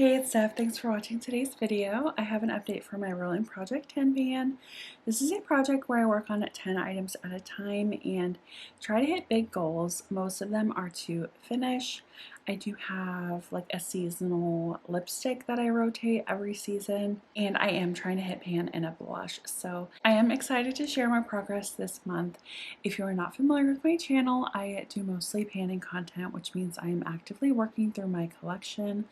Hey, it's Steph. Thanks for watching today's video. I have an update for my Rolling Project 10 van. This is a project where I work on 10 items at a time and try to hit big goals. Most of them are to finish. I do have like a seasonal lipstick that I rotate every season, and I am trying to hit pan and a blush. So I am excited to share my progress this month. If you are not familiar with my channel, I do mostly panning content, which means I am actively working through my collection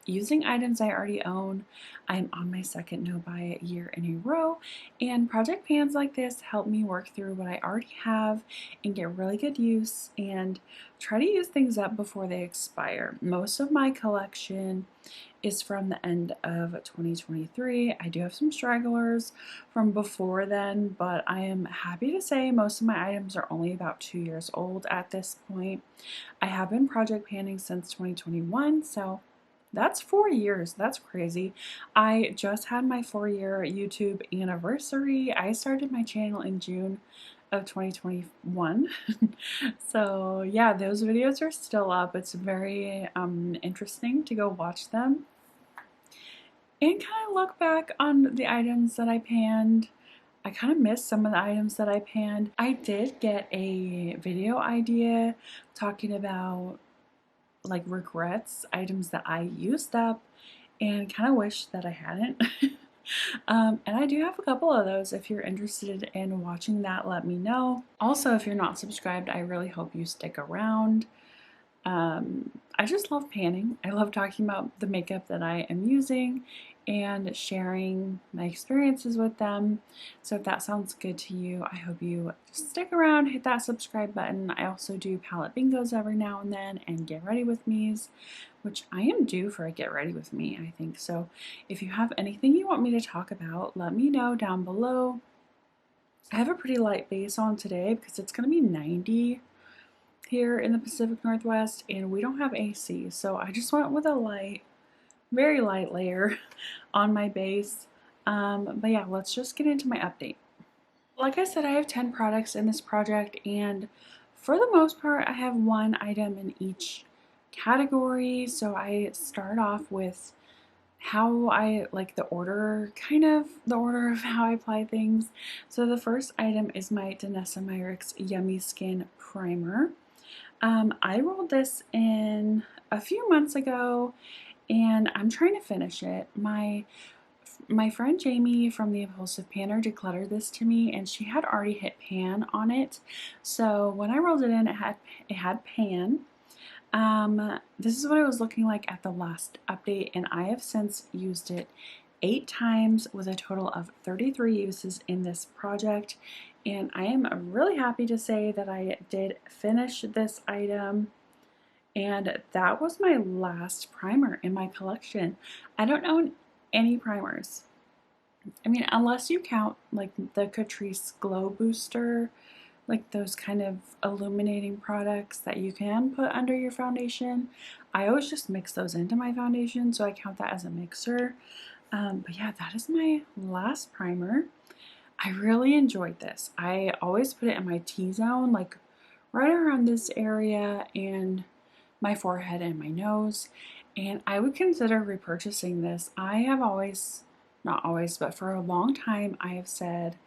using items I already own. I'm on my second no buy year in a row, and project pans like this help me work through what I already have and get really good use and try to use things up before they expire. Most of my collection is from the end of 2023. I do have some stragglers from before then, but I am happy to say most of my items are only about 2 years old at this point. I have been project panning since 2021, so that's 4 years. That's crazy. I just had my 4-year YouTube anniversary. I started my channel in June of 2021. So yeah, those videos are still up. It's very interesting to go watch them and kind of look back on the items that I panned. I kind of missed some of the items that I panned. I did get a video idea talking about like regrets, items that I used up, and kind of wish that I hadn't. And I do have a couple of those. If you're interested in watching that, let me know. Also, if you're not subscribed, I really hope you stick around. I just love panning. I love talking about the makeup that I am using and sharing my experiences with them. So if that sounds good to you, I hope you just stick around, hit that subscribe button. I also do palette bingos every now and then and get ready with me's, which I am due for a get ready with me, I think. So if you have anything you want me to talk about, let me know down below. I have a pretty light base on today because it's going to be 90 here in the Pacific Northwest and we don't have AC, so I just went with a light, very light layer on my base. But yeah, let's just get into my update. Like I said, I have 10 products in this project, and for the most part I have one item in each category. So I start off with how I like the order, kind of the order of how I apply things. So the first item is my Danessa Myricks Yummy Skin Primer. I rolled this in a few months ago and I'm trying to finish it. My friend Jamie from the Impulsive Panner decluttered this to me and she had already hit pan on it. So when I rolled it in, it had pan. This is what it was looking like at the last update, and I have since used it 8 times with a total of 33 uses in this project, and I am really happy to say that I did finish this item, and that was my last primer in my collection. I don't own any primers. I mean, unless you count like the Catrice Glow Booster, like those kind of illuminating products that you can put under your foundation. I always just mix those into my foundation, so I count that as a mixer. But yeah, that is my last primer. I really enjoyed this. I always put it in my T-zone, like right around this area and my forehead and my nose. And I would consider repurchasing this. I have always, not always, but for a long time, I have said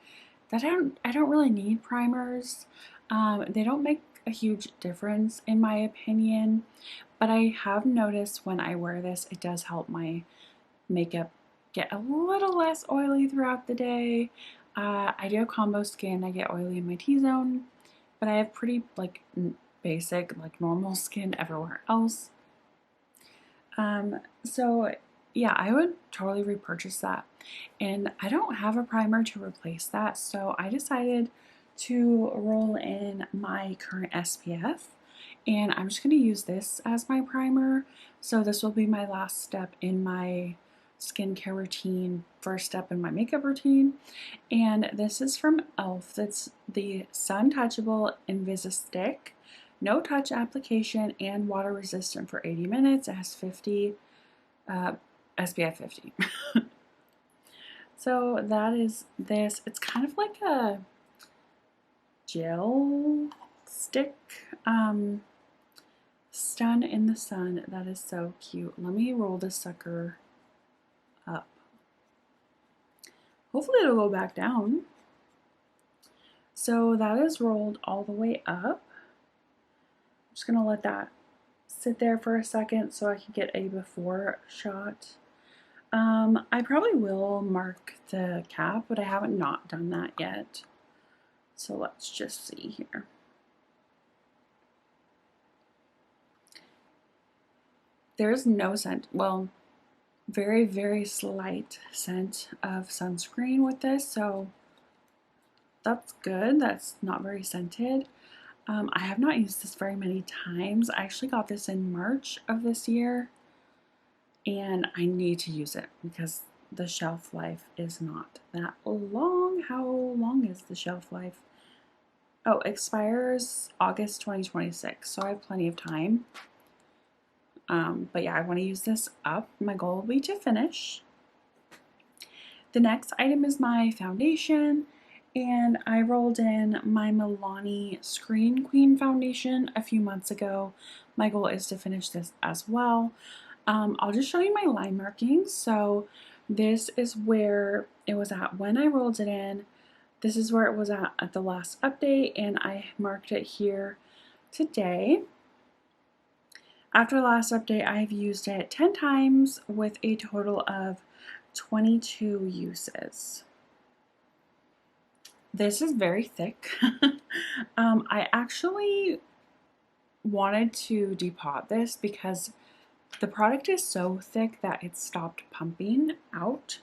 that I don't really need primers. They don't make a huge difference in my opinion, but I have noticed when I wear this, it does help my makeup get a little less oily throughout the day. I do have combo skin. I get oily in my T-zone, but I have pretty like basic, like normal skin everywhere else. So yeah, I would totally repurchase that. And I don't have a primer to replace that, so I decided to roll in my current SPF, and I'm just going to use this as my primer. So this will be my last step in my skincare routine, first step in my makeup routine. And this is from e.l.f. That's the Sun Touchable Invisi-Stick. No touch application and water resistant for 80 minutes. It has 50 SPF 50. So that is this. It's kind of like a gel stick done in the sun. That is so cute. Let me roll this sucker up. Hopefully it'll go back down. So that is rolled all the way up. I'm just gonna let that sit there for a second so I can get a before shot. I probably will mark the cap, but I haven't not done that yet. So let's just see here. There's no scent, well, very, very slight scent of sunscreen with this, so that's good. That's not very scented. I have not used this very many times. I actually got this in March of this year, and I need to use it because the shelf life is not that long. How long is the shelf life? Oh, expires August 2026, so I have plenty of time. But yeah, I want to use this up. My goal will be to finish. The next item is my foundation, and I rolled in my Milani Screen Queen foundation a few months ago. My goal is to finish this as well. I'll just show you my line markings. So this is where it was at when I rolled it in. This is where it was at the last update, and I marked it here today. After the last update, I have used it 10 times with a total of 22 uses. This is very thick. I actually wanted to depot this because the product is so thick that it stopped pumping out.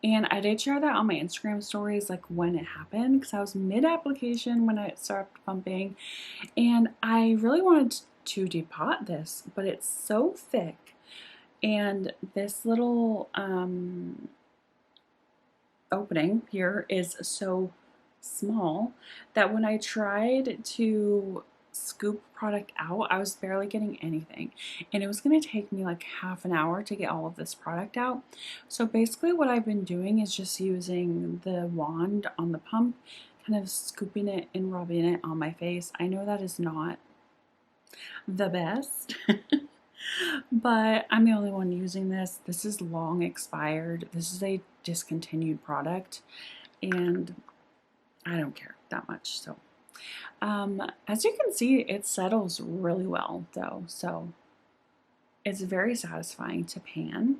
And I did share that on my Instagram stories, like when it happened, because I was mid-application when it stopped pumping. And I really wanted to depot this, but it's so thick. And this little opening here is so small that when I tried to scoop product out, I was barely getting anything, and it was going to take me like half an hour to get all of this product out. So basically what I've been doing is just using the wand on the pump, kind of scooping it and rubbing it on my face. I know that is not the best but I'm the only one using this. This is long expired. This is a discontinued product, and I don't care that much. So as you can see, it settles really well though, so it's very satisfying to pan.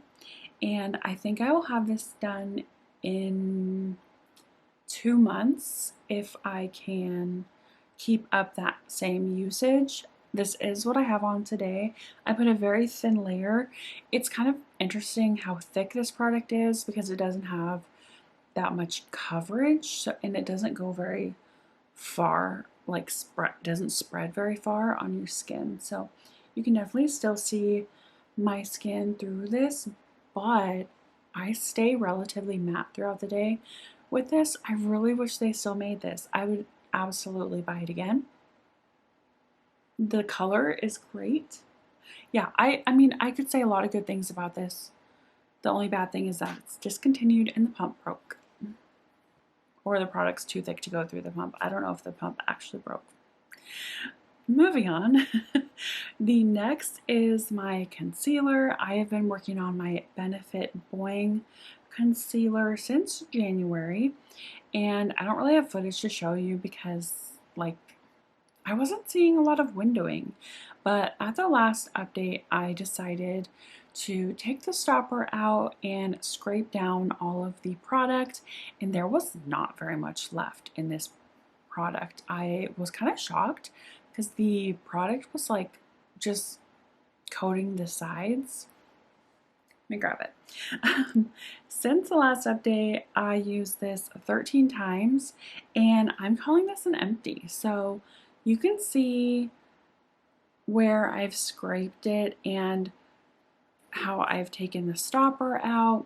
And I think I will have this done in 2 months if I can keep up that same usage. This is what I have on today. I put a very thin layer. It's kind of interesting how thick this product is because it doesn't have that much coverage, and it doesn't go very far, like doesn't spread very far on your skin. So you can definitely still see my skin through this, but I stay relatively matte throughout the day with this. I really wish they still made this. I would absolutely buy it again. The color is great. Yeah, I mean, I could say a lot of good things about this. The only bad thing is that it's discontinued and the pump broke. Or the product's too thick to go through the pump. I don't know if the pump actually broke. Moving on. The next is my concealer. I have been working on my Benefit Boing concealer since January, and I don't really have footage to show you because, like, I wasn't seeing a lot of windowing. But at the last update, I decided to take the stopper out and scrape down all of the product, and there was not very much left in this product. I was kind of shocked because the product was like just coating the sides. Let me grab it. Since the last update, I used this 13 times, and I'm calling this an empty. So you can see where I've scraped it and how I've taken the stopper out.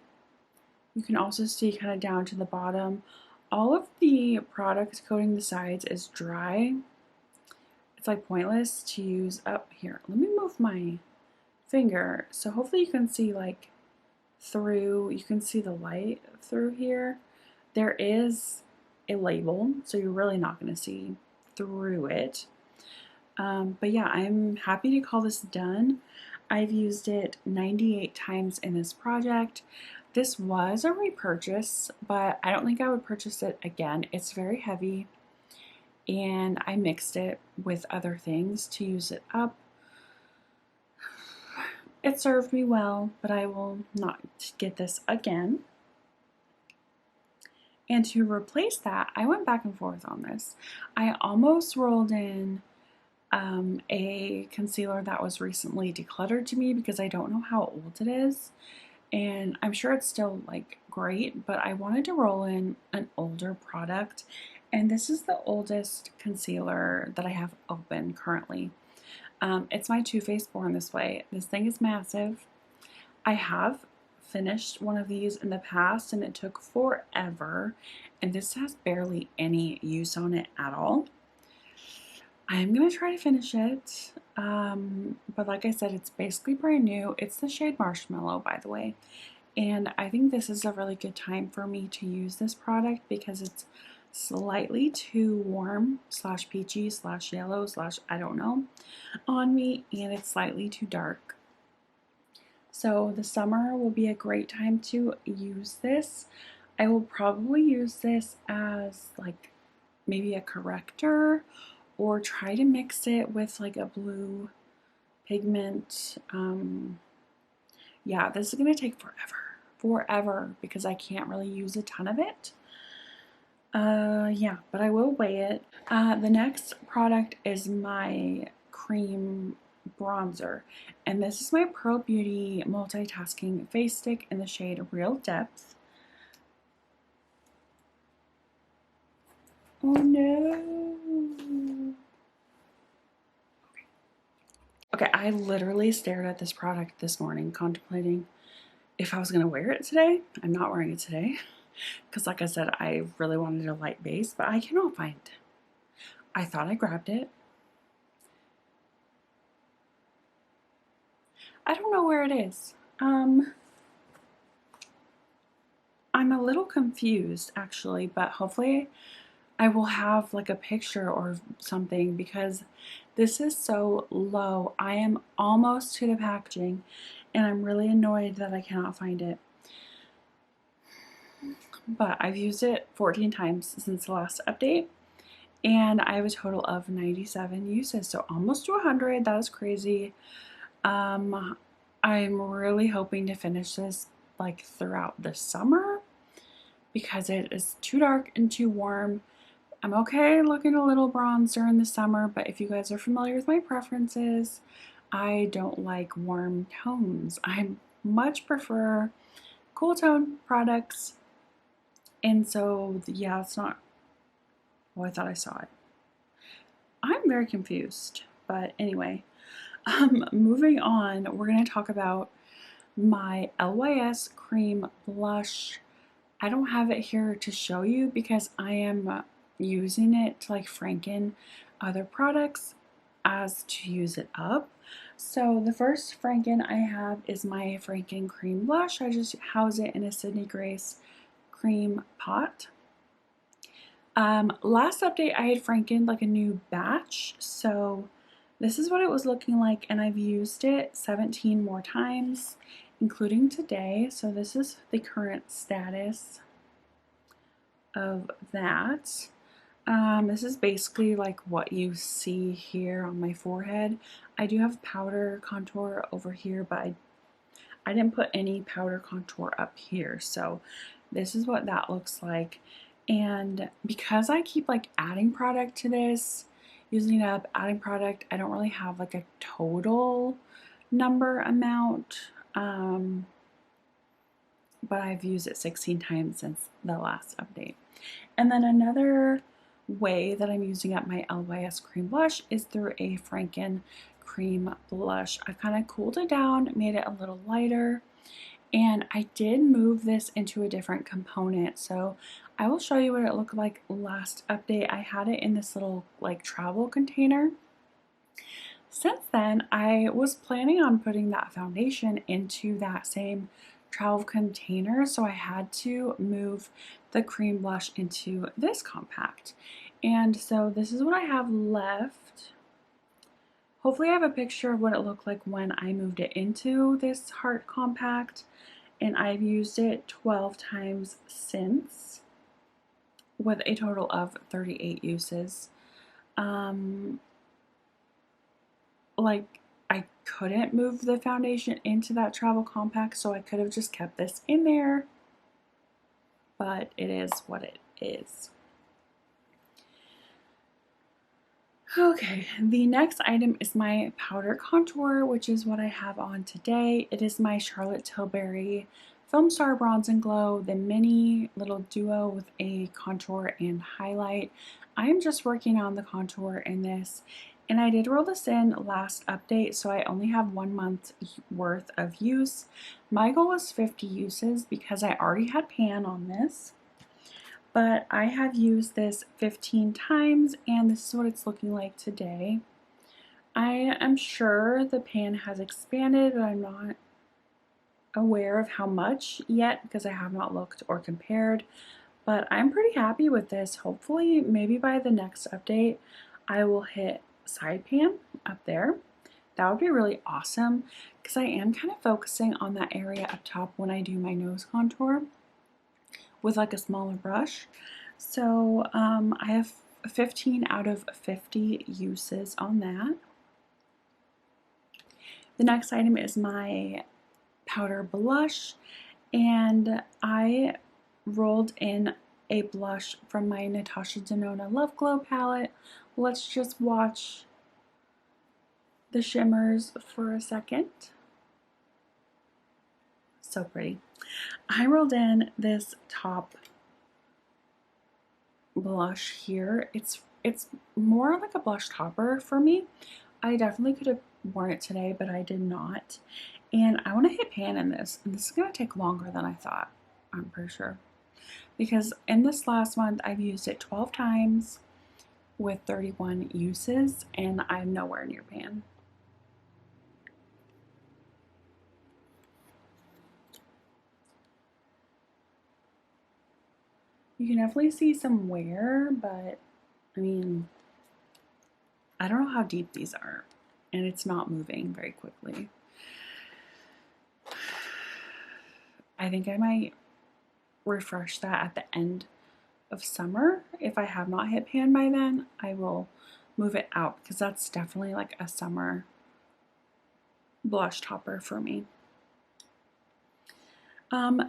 You can also see kind of down to the bottom. All of the product coating the sides is dry. It's like pointless to use up here. Let me move my finger so hopefully you can see like through, you can see the light through here. There is a label, so you're really not going to see through it. But yeah, I'm happy to call this done. I've used it 98 times in this project. This was a repurchase, but I don't think I would purchase it again. It's very heavy, and I mixed it with other things to use it up. It served me well, but I will not get this again. And to replace that, I went back and forth on this. I almost rolled in a concealer that was recently decluttered to me because I don't know how old it is. And I'm sure it's still like great, but I wanted to roll in an older product. And this is the oldest concealer that I have open currently. It's my Too Faced Born This Way. This thing is massive. I have finished one of these in the past and it took forever. And this has barely any use on it at all. I'm going to try to finish it, but like I said, it's basically brand new. It's the shade Marshmallow, by the way, and I think this is a really good time for me to use this product because it's slightly too warm slash peachy slash yellow slash I don't know on me, and it's slightly too dark. So the summer will be a great time to use this. I will probably use this as like maybe a corrector, or try to mix it with like a blue pigment. Yeah, this is going to take forever because I can't really use a ton of it. Yeah, but I will weigh it. The next product is my cream bronzer, and this is my Pearl Beauty Multitasking Face Stick in the shade Real Depth. Oh no! Okay, I literally stared at this product this morning, contemplating if I was going to wear it today. I'm not wearing it today because, like I said, I really wanted a light base, but I cannot find it. I thought I grabbed it. I don't know where it is. I'm a little confused actually, but hopefully I will have like a picture or something because this is so low. I am almost to the packaging and I'm really annoyed that I cannot find it. But I've used it 14 times since the last update and I have a total of 97 uses, so almost to 100. That is crazy. I'm really hoping to finish this like throughout the summer because it is too dark and too warm. I'm okay looking a little bronze during the summer, but if you guys are familiar with my preferences, I don't like warm tones. I much prefer cool tone products. And so, yeah, it's not, well, I thought I saw it. I'm very confused, but anyway, moving on, we're going to talk about my LYS cream blush. I don't have it here to show you because I am using it to like franken other products as to use it up. So the first franken I have is my Franken cream blush. I just house it in a Sydney Grace cream pot. Last update I had frankened like a new batch, so this is what it was looking like, and I've used it 17 more times, including today. So this is the current status of that. This is basically like what you see here on my forehead. I do have powder contour over here, but I didn't put any powder contour up here, so this is what that looks like. And because I keep like adding product to this, using up, adding product, I don't really have like a total number amount, but I've used it 16 times since the last update. And then another way that I'm using up my LYS cream blush is through a Franken cream blush. I kind of cooled it down, made it a little lighter, and I did move this into a different component. So I will show you what it looked like last update. I had it in this little like travel container. Since then, I was planning on putting that foundation into that same travel container, so I had to move the cream blush into this compact. And so this is what I have left. Hopefully I have a picture of what it looked like when I moved it into this Heart Compact, and I've used it 12 times since with a total of 38 uses. Like, I couldn't move the foundation into that travel compact, so I could have just kept this in there, but it is what it is. Okay, the next item is my powder contour, which is what I have on today. It is my Charlotte Tilbury Film Star Bronze and Glow, the mini little duo with a contour and highlight. I'm just working on the contour in this, and I did roll this in last update, so I only have 1 month worth of use. My goal was 50 uses because I already had pan on this. But I have used this 15 times, and this is what it's looking like today. I am sure the pan has expanded, but I'm not aware of how much yet because I have not looked or compared. But I'm pretty happy with this. Hopefully, maybe by the next update, I will hit side pan up there. That would be really awesome because I am kind of focusing on that area up top when I do my nose contour with like a smaller brush. So I have 15 out of 50 uses on that. The next item is my powder blush, and I rolled in a blush from my Natasha Denona Love Glow palette. Let's just watch the shimmers for a second. So pretty. I rolled in this top blush here. It's more like a blush topper for me. I definitely could have worn it today, but I did not. And I want to hit pan in this, and this is going to take longer than I thought, I'm pretty sure. Because in this last month, I've used it 12 times with 31 uses, and I'm nowhere near pan. You can definitely see some wear, but I mean, I don't know how deep these are, and it's not moving very quickly. I think I might refresh that at the end of summer. If I have not hit pan by then, I will move it out because that's definitely like a summer blush topper for me.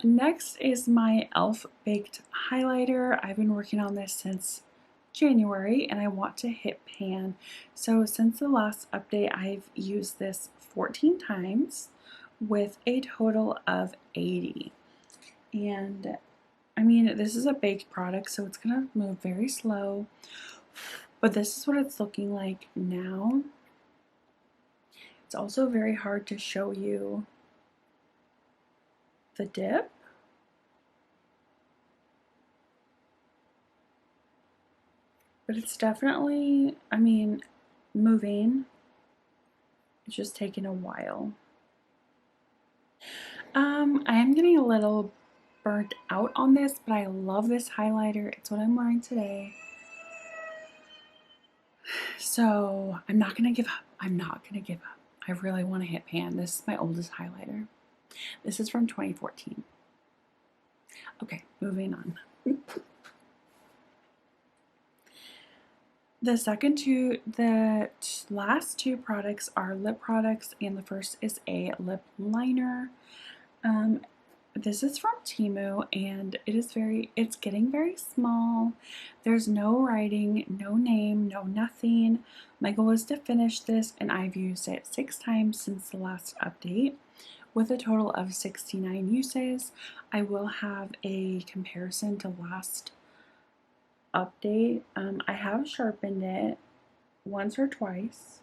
Next is my e.l.f. Baked Highlighter. I've been working on this since January, and I want to hit pan. So since the last update, I've used this 14 times with a total of 80. And I mean, this is a baked product, so it's gonna move very slow, but this is what it's looking like now. It's also very hard to show you the dip. But it's definitely, I mean, moving. It's just taking a while. I am getting a little burnt out on this, but I love this highlighter. It's what I'm wearing today. So I'm not gonna give up. I'm not gonna give up. I really want to hit pan. This is my oldest highlighter. This is from 2014. Okay, moving on. The last two products are lip products, and the first is a lip liner. This is from Temu, and it's getting very small. There's no writing, no name, no nothing. My goal is to finish this, and I've used it 6 times since the last update with a total of 69 uses. I will have a comparison to last update. I have sharpened it once or twice.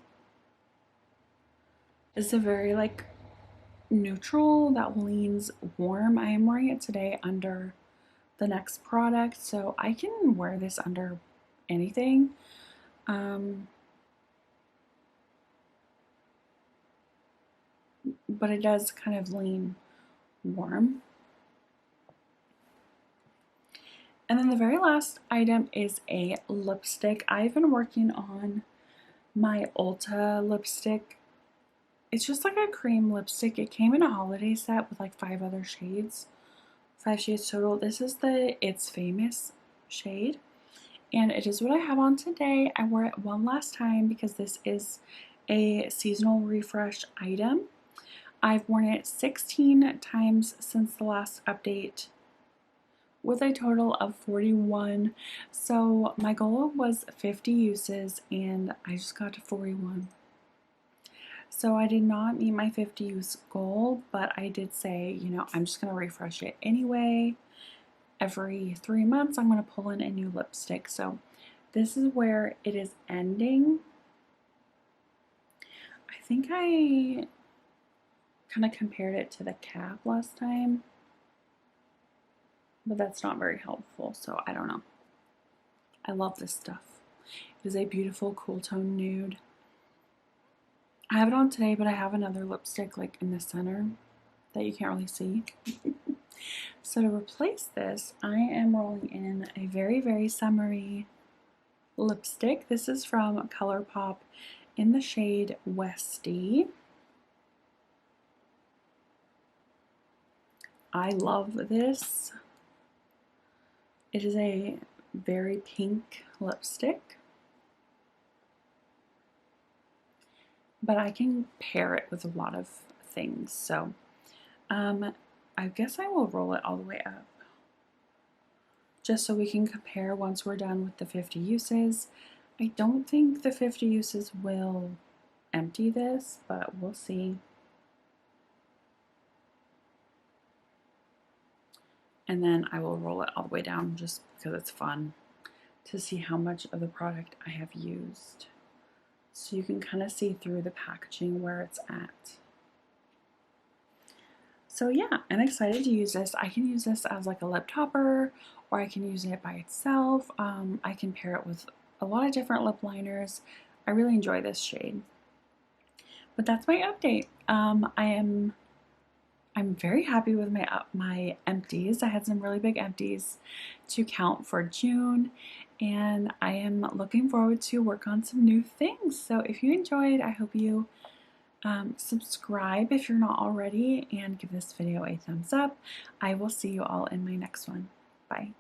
It's a very like neutral that leans warm. I am wearing it today under the next product, so I can wear this under anything. But it does kind of lean warm. And then the very last item is a lipstick. I've been working on my Ulta lipstick. It's just like a cream lipstick. It came in a holiday set with like 5 other shades. 5 shades total. This is the It's Famous shade. And it is what I have on today. I wore it one last time because this is a seasonal refresh item. I've worn it 16 times since the last update with a total of 41. So my goal was 50 uses and I just got to 41. So I did not meet my 50 use goal, but I did say, you know, I'm just going to refresh it anyway. Every 3 months, I'm going to pull in a new lipstick. So this is where it is ending. I think I kind of compared it to the cap last time, but that's not very helpful, so I don't know. I love this stuff. It is a beautiful cool tone nude. I have it on today, but I have another lipstick like in the center that you can't really see. So to replace this, I am rolling in a very, very summery lipstick. This is from ColourPop in the shade Westy. I love this. It is a very pink lipstick, but I can pair it with a lot of things. So I guess I will roll it all the way up just so we can compare once we're done with the 50 uses. I don't think the 50 uses will empty this, but we'll see. And then I will roll it all the way down just because it's fun to see how much of the product I have used. So you can kind of see through the packaging where it's at. So yeah, I'm excited to use this. I can use this as like a lip topper, or I can use it by itself. I can pair it with a lot of different lip liners. I really enjoy this shade. But that's my update. I'm very happy with my empties. I had some really big empties to count for June, and I am looking forward to work on some new things. So if you enjoyed, I hope you subscribe if you're not already, and give this video a thumbs up. I will see you all in my next one. Bye.